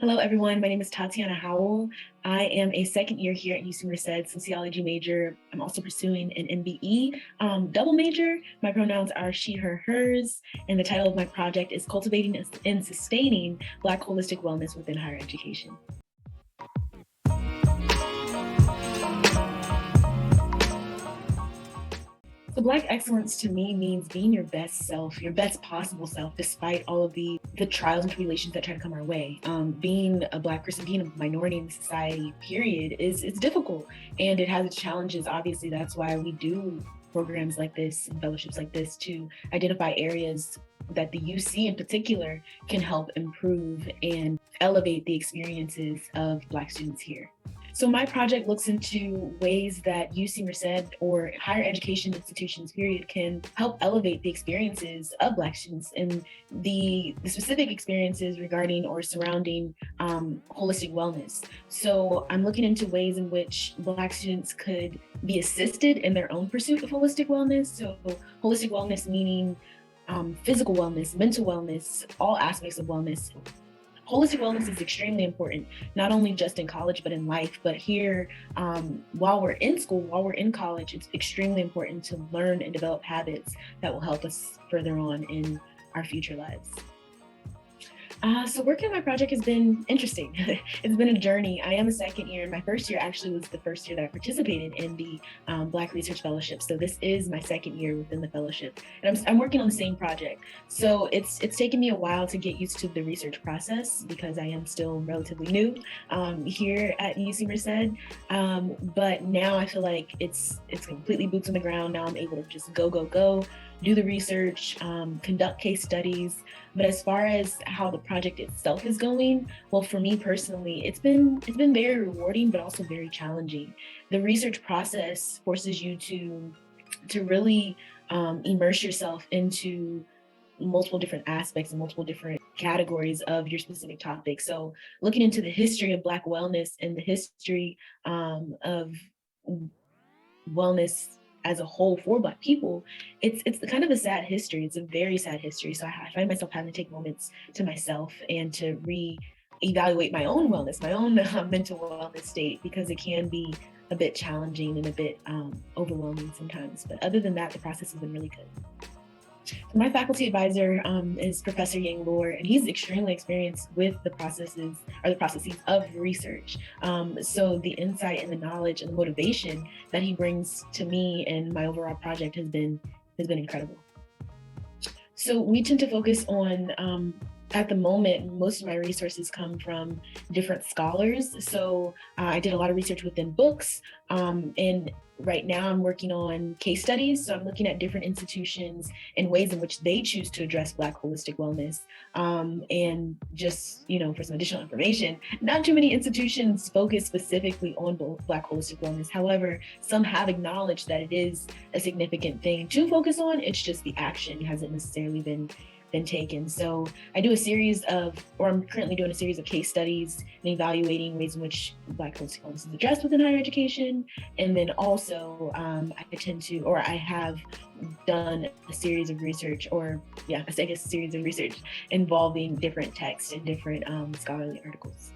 Hello, everyone. My name is Tatiana Howell. I am a second year here at UC Merced, sociology major. I'm also pursuing an MBE double major. My pronouns are she, her, hers, and the title of my project is Cultivating and Sustaining Black Holistic Wellness Within Higher Education. So Black excellence to me means being your best self, your best possible self, despite all of the trials and tribulations that try to come our way. Being a Black person, being a minority in society, period, it's difficult, and it has its challenges. Obviously, that's why we do programs like this and fellowships like this to identify areas that the UC in particular can help improve and elevate the experiences of Black students here. So my project looks into ways that UC Merced or higher education institutions, period, can help elevate the experiences of Black students and the specific experiences regarding or surrounding holistic wellness. So I'm looking into ways in which Black students could be assisted in their own pursuit of holistic wellness. So holistic wellness meaning physical wellness, mental wellness, all aspects of wellness. Holistic wellness is extremely important, not only just in college, but in life. But here, while we're in school, while we're in college, it's extremely important to learn and develop habits that will help us further on in our future lives. So working on my project has been interesting. It's been a journey. I am a second year, and my first year actually was the first year that I participated in the Black Research Fellowship. So this is my second year within the fellowship, and I'm working on the same project. So it's taken me a while to get used to the research process because I am still relatively new here at UC Merced. But now I feel like it's completely boots on the ground. Now I'm able to just go, do the research, conduct case studies. But as far as how the project itself is going, well, for me personally, it's been very rewarding, but also very challenging. The research process forces you to really immerse yourself into multiple different aspects and multiple different categories of your specific topic. So looking into the history of Black wellness and the history of wellness as a whole for Black people, it's kind of a sad history. It's a very sad history. So I find myself having to take moments to myself and to re-evaluate my own wellness, my own mental wellness state, because it can be a bit challenging and a bit overwhelming sometimes. But other than that, the process has been really good. So my faculty advisor is Professor Yang Lor, and he's extremely experienced with the processes of research. So the insight and the knowledge and the motivation that he brings to me and my overall project has been incredible. So we tend to focus on at the moment, most of my resources come from different scholars. So I did a lot of research within books, and right now I'm working on case studies. So I'm looking at different institutions and ways in which they choose to address Black holistic wellness. And just, for some additional information, not too many institutions focus specifically on Black holistic wellness. However, some have acknowledged that it is a significant thing to focus on. It's just the action hasn't necessarily been taken. So I'm currently doing a series of case studies and evaluating ways in which Black holistic wellness is addressed within higher education. And then also I have done a series of research, involving different texts and different scholarly articles.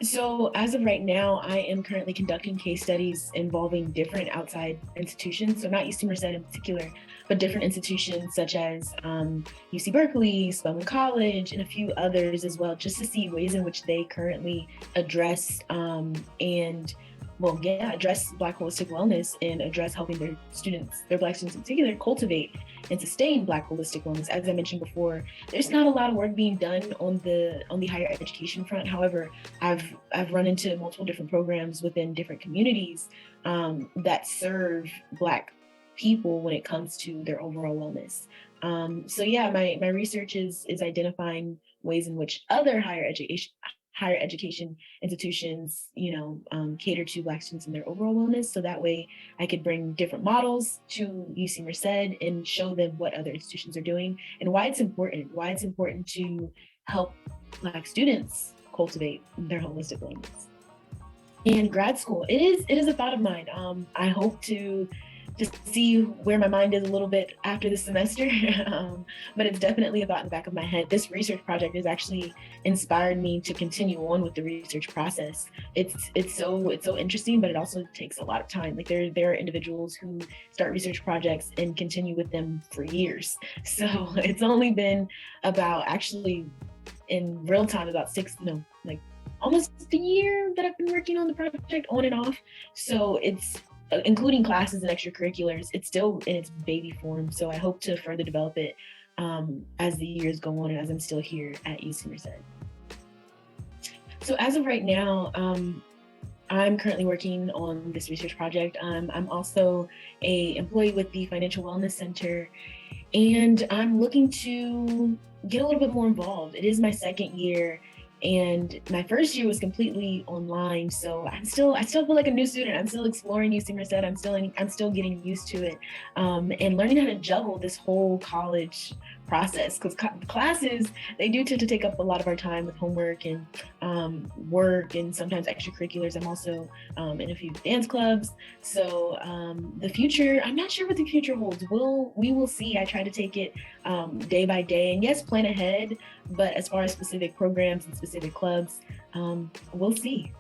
So as of right now, I am currently conducting case studies involving different outside institutions. So not UC Merced in particular, but different institutions such as UC Berkeley, Spelman College, and a few others as well, just to see ways in which they currently address address Black holistic wellness and address helping their Black students in particular, cultivate and sustain Black holistic wellness. As I mentioned before, there's not a lot of work being done on the higher education front. However, I've run into multiple different programs within different communities that serve Black people when it comes to their overall wellness. My research is identifying ways in which other higher education institutions, cater to Black students and their overall wellness. So that way I could bring different models to UC Merced and show them what other institutions are doing and why it's important to help Black students cultivate their holistic wellness. And grad school, it is a thought of mine. I hope to to see where my mind is a little bit after the semester. But it's definitely a thought in the back of my head. This research project has actually inspired me to continue on with the research process. It's so interesting, but it also takes a lot of time. Like there are individuals who start research projects and continue with them for years. So it's only been about, actually in real time, about like almost a year that I've been working on the project on and off. So it's, including classes and extracurriculars, it's still in its baby form. So I hope to further develop it as the years go on and as I'm still here at UC Merced. So as of right now, I'm currently working on this research project. I'm also an employee with the Financial Wellness Center, and I'm looking to get a little bit more involved. It is my second year, and my first year was completely online. So I still feel like a new student. I'm still exploring UC Merced. I'm still getting used to it, and learning how to juggle this whole college process, because classes, they do tend to take up a lot of our time with homework and work and sometimes extracurriculars. I'm also in a few dance clubs. So the future, I'm not sure what the future holds. We will see. I try to take it day by day, and yes, plan ahead. But as far as specific programs and specific clubs, we'll see.